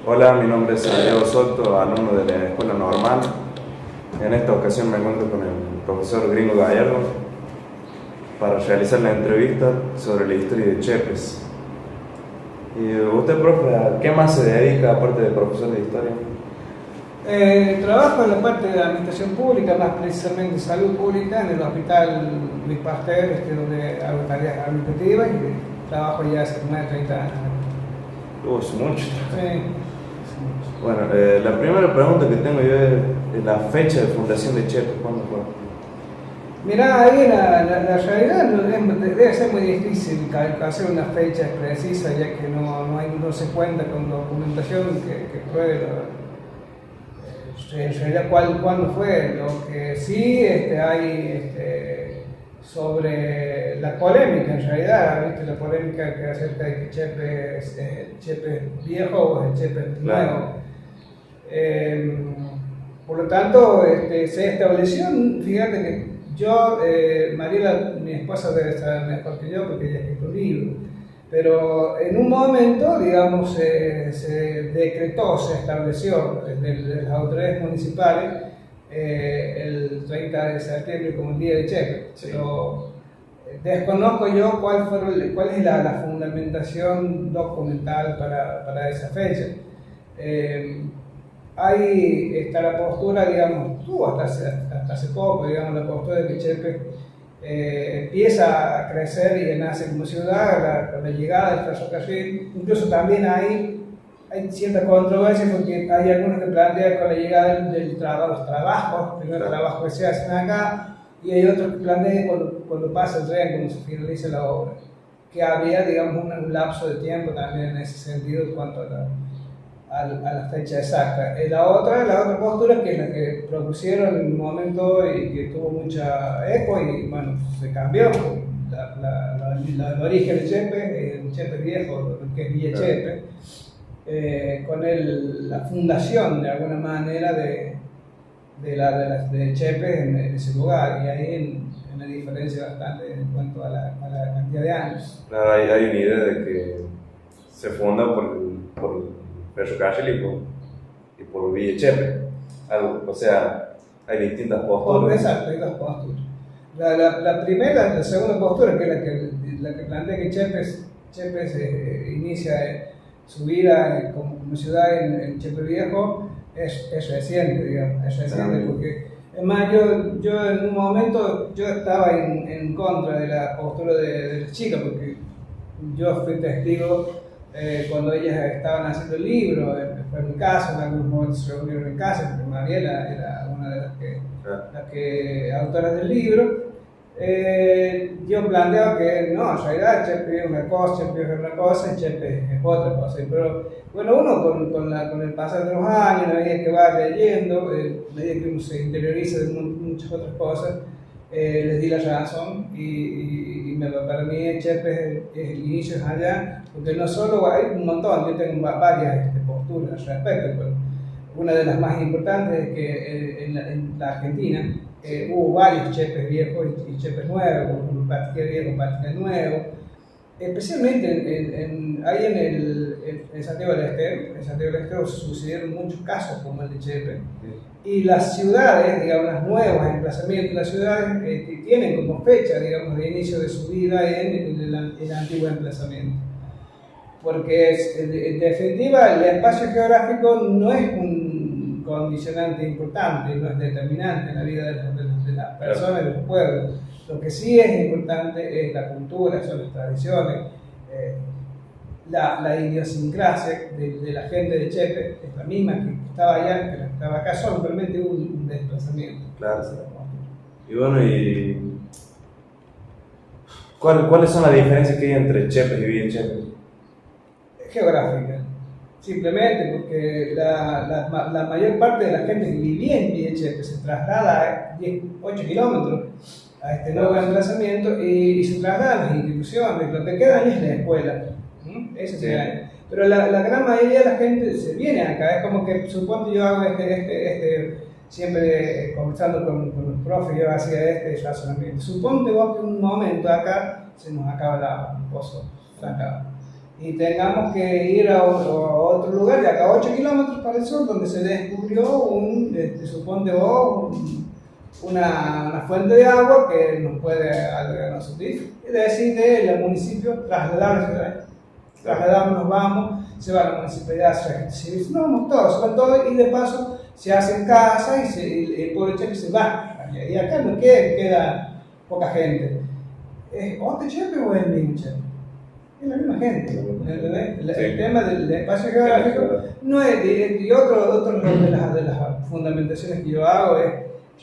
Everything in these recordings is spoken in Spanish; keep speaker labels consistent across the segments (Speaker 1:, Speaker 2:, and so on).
Speaker 1: Hola, mi nombre es Santiago Soto, alumno de la Escuela Normal. En esta ocasión me encuentro con el profesor Gringo Gallardo para realizar la entrevista sobre la historia de Chepes. ¿Y usted, profe, a qué más se dedica aparte de profesor de historia?
Speaker 2: Trabajo en la parte de administración pública, más precisamente salud pública, en el hospital Luis Pasteur, donde hago tareas administrativas y trabajo ya hace más de 30 años.
Speaker 1: Es mucho.
Speaker 2: Sí.
Speaker 1: Bueno, la primera pregunta que tengo yo es la fecha de fundación de Chepes. ¿Cuándo fue?
Speaker 2: Mirá, ahí la realidad debe ser muy difícil hacer una fecha precisa, ya que no se cuenta con documentación que pruebe en realidad cuándo fue. Lo que sí hay sobre la polémica, en realidad, ¿viste? La polémica que acerca de que Chepes viejo o el Chepes nuevo. Por lo tanto, se estableció, fíjate que yo, Mariela, mi esposa debe saber mejor que yo porque ella ha escrito un libro, pero en un momento, digamos, se decretó, se estableció desde las autoridades municipales el 30 de septiembre como el Día de Chepes. Sí. Pero desconozco yo cuál es la fundamentación documental para esa fecha. Ahí está la postura, digamos, hasta hace poco, digamos, la postura de que Chepes empieza a crecer y nace como ciudad con la llegada del ferrocarril. Incluso también hay cierta controversia porque hay algunos que plantean con la llegada los trabajos, primeros trabajos que se hacen acá, y hay otros que plantean cuando pasa el tren, cuando se finaliza la obra, que había, digamos, un lapso de tiempo también en ese sentido en cuanto a la fecha exacta. La otra postura, que es la que propusieron en un momento y que tuvo mucha eco, y bueno, se cambió el origen de Chepes, el Chepes viejo, que es Villa Chepes, con la fundación de alguna manera de Chepes en ese lugar, y ahí hay una diferencia bastante en cuanto a la cantidad de años.
Speaker 1: Claro, hay una idea de que se funda por ferrocarril y por Villa Chepes. O sea, hay distintas posturas.
Speaker 2: Exacto, hay dos posturas. La segunda postura, que es la que plantea que Chepes inicia su vida como ciudad en Chepes Viejo, es reciente, digamos, porque es más, yo en un momento estaba en contra de la postura de la chica, porque yo fui testigo cuando ellas estaban haciendo el libro. Fue en mi casa, en algunos momentos se reunieron en casa, porque Mariela era una de las autoras del libro. Yo planteaba que no, en realidad Chepes es una cosa, y Chepes es otra cosa. Pero bueno, uno con el pasar de los años, a medida que va leyendo, a medida que uno se interioriza de muchas otras cosas, les di la razón, y para mí Chepes es el inicio allá, porque no solo hay un montón, yo tengo varias posturas al respecto, pero una de las más importantes es que en la Argentina hubo varios Chepes viejos y Chepes nuevos, un Patrique viejo, Patrique nuevo, especialmente en Santiago del Estero. En Santiago del Estero sucedieron muchos casos como el de Chepes. Y las ciudades, digamos, las nuevas emplazamientos, las ciudades tienen como fecha, digamos, de inicio de su vida en el antiguo emplazamiento. Porque en definitiva el espacio geográfico no es un condicionante importante, no es determinante en la vida de las personas, de los pueblos. Lo que sí es importante es la cultura, son las tradiciones, la idiosincrasia de la gente de Chepes es la misma que estaba allá, que estaba acá, solamente hubo un desplazamiento.
Speaker 1: Claro. Y bueno, ¿cuáles son las diferencias que hay entre Chepes y Villa Chepes?
Speaker 2: Geográfica, simplemente porque la mayor parte de la gente que vivía en Villa Chepes se traslada a 8 kilómetros a este nuevo emplazamiento y se traslada a las instituciones. Lo que queda ahí es la escuela. Eso sí. Pero la gran mayoría de la gente se viene acá. Es como que, supongo, yo hago siempre conversando con los profes, yo hacía este razonamiento. Suponte vos que en un momento acá se nos acaba el pozo, se acaba. y tengamos que ir a otro lugar, de acá a 8 kilómetros para el sur, donde se descubrió suponte vos, una fuente de agua que nos puede albergar a nosotros. Y decide el municipio trasladarnos, vamos, se va a la municipalidad, se registro civil, no vamos todos, se van todos, y de paso se hacen casas y el pueblo chepe se va. Y acá no queda poca gente. ¿Es otro chepe o es el mismo chepe? Es la misma gente. El tema del espacio geográfico no es, y otro de las fundamentaciones que yo hago es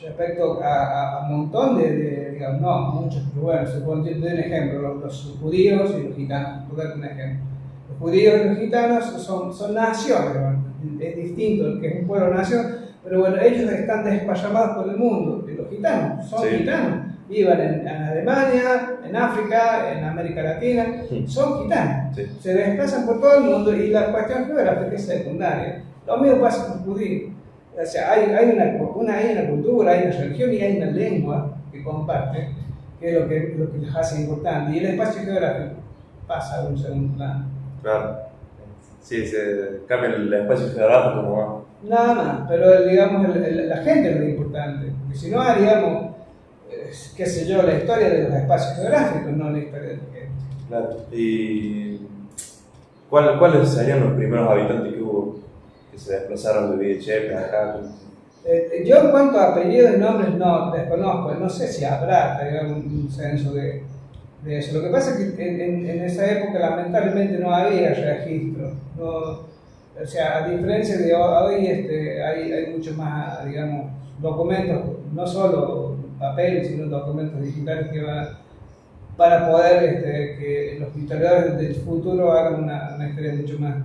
Speaker 2: respecto a un montón digamos, no muchos, pero bueno, te doy un ejemplo, los judíos y los gitanos, por darte un ejemplo. Los judíos y los gitanos son naciones, ¿no? Es distinto, el que es un pueblo-nación, pero bueno, ellos están desparramados por el mundo, y los gitanos son gitanos. Vivan en Alemania, en África, en América Latina, son gitanos, se desplazan por todo el mundo y la cuestión geográfica es secundaria. Lo mismo pasa con los judíos. O sea, hay una cultura, hay una religión y hay una lengua que comparten, que es lo que les hace importante. Y el espacio geográfico pasa a un segundo plano.
Speaker 1: Claro. Sí, se cambia el espacio geográfico, ¿no?
Speaker 2: Nada más, pero digamos, la gente es lo importante. Porque si no haríamos, qué sé yo, la historia de los espacios geográficos, no la historia de la gente.
Speaker 1: Claro. ¿Y cuáles serían los primeros habitantes que hubo que se desplazaron de Chepe acá?
Speaker 2: Yo en cuanto a apellidos y nombres no desconozco, no sé si habrá un censo de eso. Lo que pasa es que en esa época lamentablemente no había registro. O sea, a diferencia de hoy hay mucho más, digamos, documentos, no solo papel, sino documentos digitales que van para poder que los historiadores del futuro hagan una historia mucho más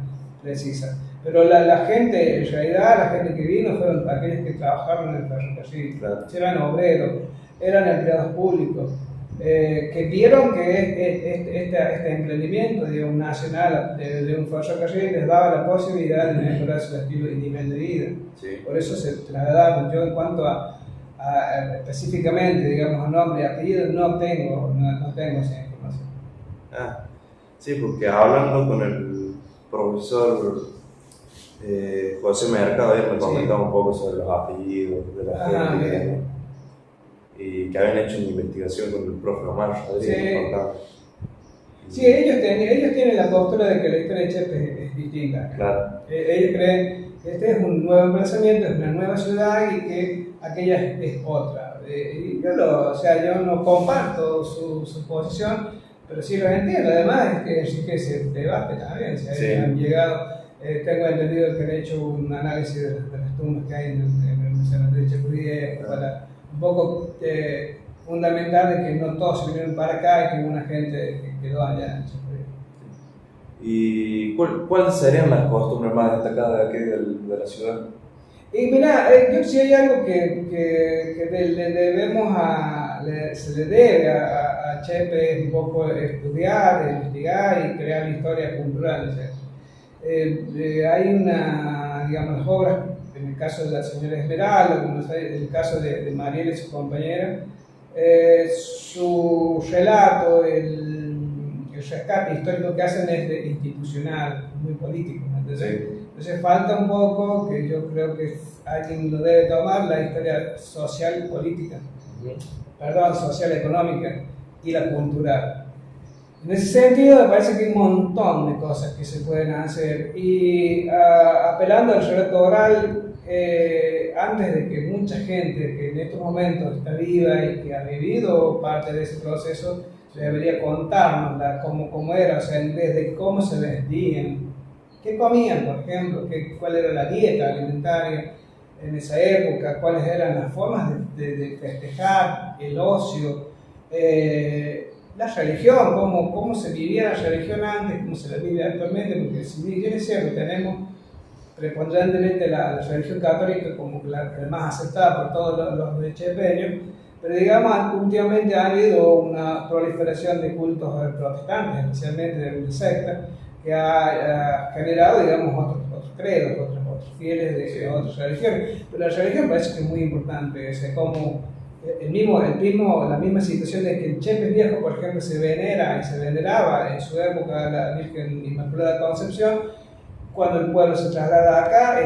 Speaker 2: precisa. Pero la gente, en realidad, la gente que vino fueron aquellos que trabajaron en el ferrocarril, eran obreros, eran empleados públicos, que vieron que este emprendimiento, digamos, nacional de un ferrocarril les daba la posibilidad de mejorar su estilo y nivel de vida. Sí. Por eso se trasladaron. Yo en cuanto a específicamente, digamos, a nombre y apellido, no tengo esa información.
Speaker 1: Sí, porque hablando con el profesor José Mercado, él me comentaba un poco sobre los apellidos de la gente, y que habían hecho una investigación con el profe Omar Rodríguez.
Speaker 2: Sí, ellos tienen la postura de que la historia de Chepe es distinta. Claro. Ellos creen que este es un nuevo emplazamiento, es una nueva ciudad y que aquella es otra. Yo no comparto su posición, pero sí lo entiendo. Además, es que enriquece el debate también. Han llegado. Tengo entendido que han hecho un análisis de las tumbas que hay en el cementerio de Chepe para un poco fundamental de que no todos se vinieron para acá y que hubo una gente que quedó allá en Chepe.
Speaker 1: ¿Y cuáles serían las costumbres más destacadas de aquí de la ciudad?
Speaker 2: Y mira, yo sí hay algo que se le debe a Chepe un poco estudiar, investigar y crear historias culturales. Hay digamos, las obras, en el caso de la señora Esmeralda, como en el caso de Mariela y su compañera, su relato, el rescate histórico que hacen es institucional, muy político. Entonces falta un poco, que yo creo que alguien lo debe tomar, la historia social y política, social económica y la cultural. En ese sentido, me parece que hay un montón de cosas que se pueden hacer y apelando al relato oral, antes de que mucha gente que en estos momentos está viva y que ha vivido parte de ese proceso, debería contarnos cómo era, o sea, desde cómo se vestían, qué comían, por ejemplo, cuál era la dieta alimentaria en esa época, cuáles eran las formas de festejar, el ocio, la religión, cómo se vivía la religión antes, cómo se la vive actualmente, porque si bien es cierto, tenemos preponderantemente la religión católica como la más aceptada por todos los chepeños, pero digamos, últimamente ha habido una proliferación de cultos protestantes, especialmente de sectas, que ha generado, digamos, otros credos, otros fieles de otras religiones. Pero la religión parece que es muy importante, cómo la misma situación de que en Chepes Viejo, por ejemplo, se venera y se veneraba en su época a la Virgen Inmaculada Concepción. Cuando el pueblo se traslada acá,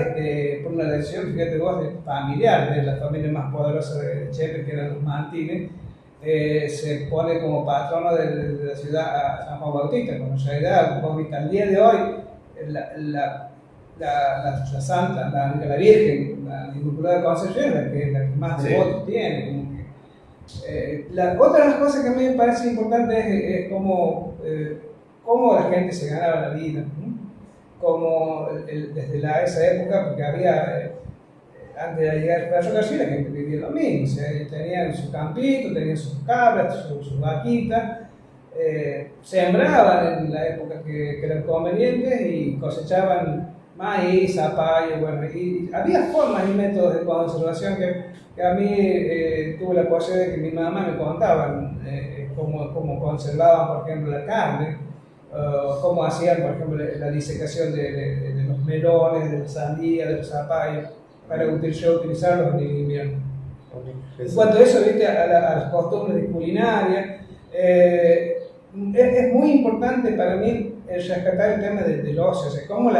Speaker 2: por una decisión, fíjate vos, familiar, de la familia más poderosa de Chepes, que eran los Mantines, se pone como patrono de la ciudad a San Juan Bautista, cuando en realidad vos viste al día de hoy la santa, la Virgen, la Inmaculada Concepción, la que más devotos tiene. Otra de las cosas que a mí me parece importante es cómo la gente se ganaba la vida, ¿no? Como desde esa época, porque había, antes de llegar el ferrocarril, la gente vivía lo mismo, o sea, tenían su campito, tenían sus cabras, sus vaquitas, sembraban en la época que eran convenientes y cosechaban maíz, zapallo, bueno, y había formas y métodos de conservación que a mí tuve la posibilidad de que mi mamá me contaban cómo conservaban, por ejemplo, la carne, cómo hacían, por ejemplo, la disecación de los melones, de la sandía, de los zapallos, para utilizarlos en el invierno. En cuanto a eso, ¿viste? A las costumbres culinaria, es muy importante para mí rescatar el tema del ocio, o sea, cómo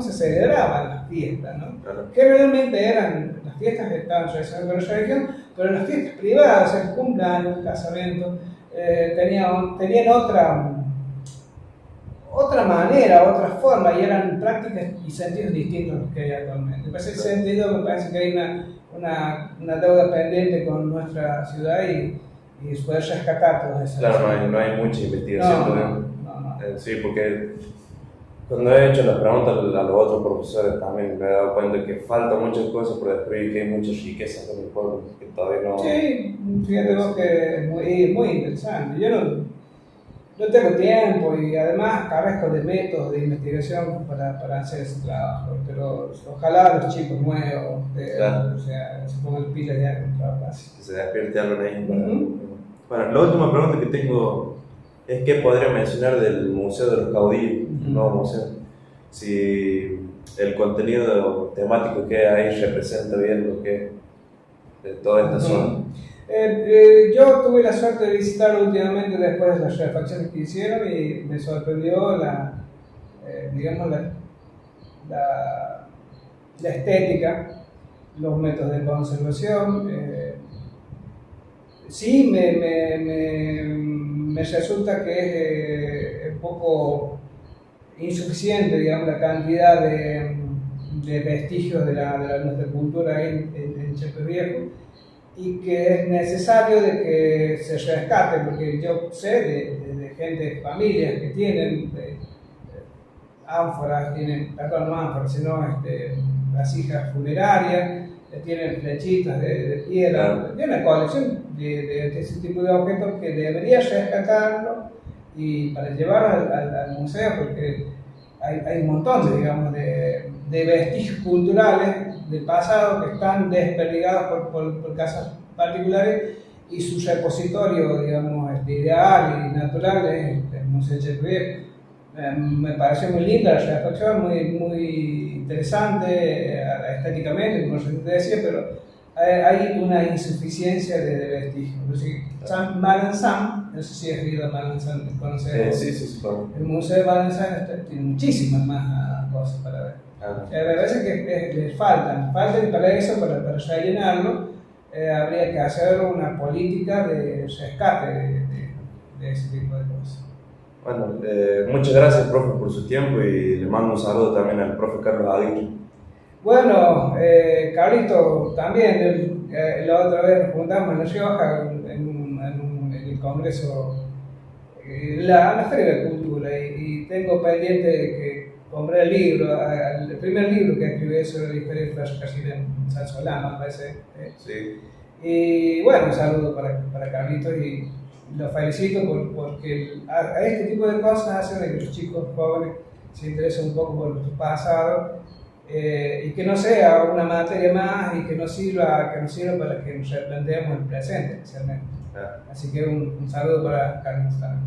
Speaker 2: se celebraban las fiestas, ¿no?
Speaker 1: Claro.
Speaker 2: Que realmente eran, las fiestas que estaban relacionadas con la religión, pero las fiestas privadas, el cumpleaños, el casamiento, tenían otra manera, otra forma, y eran prácticas y sentidos distintos a los que hay actualmente. En ese sentido, me parece que hay una deuda pendiente con nuestra ciudad y poder rescatar todas esas cosas.
Speaker 1: Claro, no hay mucha investigación.
Speaker 2: No.
Speaker 1: Sí, porque cuando he hecho las preguntas a los otros profesores también me he dado cuenta que falta muchas cosas por descubrir, que hay mucha riqueza en el pueblo que todavía no...
Speaker 2: Sí, fíjate vos que es muy interesante. Yo no tengo tiempo y además carezco de métodos de investigación para hacer ese trabajo, pero ojalá los chicos nuevos
Speaker 1: Claro.
Speaker 2: o sea, se pongan pilas ya con el trabajo así.
Speaker 1: Que se despierte algo ahí.
Speaker 2: Ujú.
Speaker 1: Bueno, la última pregunta que tengo es qué podría mencionar del Museo de los Caudillos, el nuevo museo. Si el contenido temático que hay ahí representa bien lo que es de toda esta zona.
Speaker 2: Yo tuve la suerte de visitarlo últimamente después de las refacciones que hicieron y me sorprendió digamos la estética, los métodos de conservación. Sí, me resulta que es un poco insuficiente, digamos, la cantidad de vestigios de nuestra cultura ahí en Chepes Viejo, y que es necesario de que se rescate, porque yo sé de gente, familias que tienen ánforas, no ánforas, sino vasijas funerarias, tienen flechitas de piedra,
Speaker 1: Claro.
Speaker 2: tiene una colección de ese tipo de objetos que debería rescatarlo y para llevarlo al museo, porque hay un montón de vestigios culturales del pasado que están desperdigados por casas particulares, y su repositorio, digamos, ideal y natural es el Museo de Chepes Viejo. Me pareció muy linda la reflexión, muy interesante estéticamente, como yo te decía, pero hay una insuficiencia de vestigios. San Malanzán, no sé si has ido a Malanzán, conocer.
Speaker 1: Sí, claro.
Speaker 2: El Museo de Malanzán tiene muchísimas más cosas para ver. Me parece que les faltan y para eso, para rellenarlo, habría que hacer una política de rescate de ese tipo de cosas.
Speaker 1: Bueno, muchas gracias, profe, por su tiempo, y le mando un saludo también al profe Carlos Aguirre.
Speaker 2: Bueno, Carlito, también la otra vez nos juntamos en La Rioja en el Congreso, la Feria de Cultura, y tengo pendiente que compré el primer libro que escribí sobre la historia del ferrocarril en San Solano, me parece.
Speaker 1: Sí.
Speaker 2: Y bueno, un saludo para Carlitos, y lo felicito porque a este tipo de cosas hacen de que los chicos jóvenes se interesen un poco por su pasado, y que no sea una materia más y que nos sirva para que nos replanteemos el presente especialmente. Así que un saludo para Carlitos también.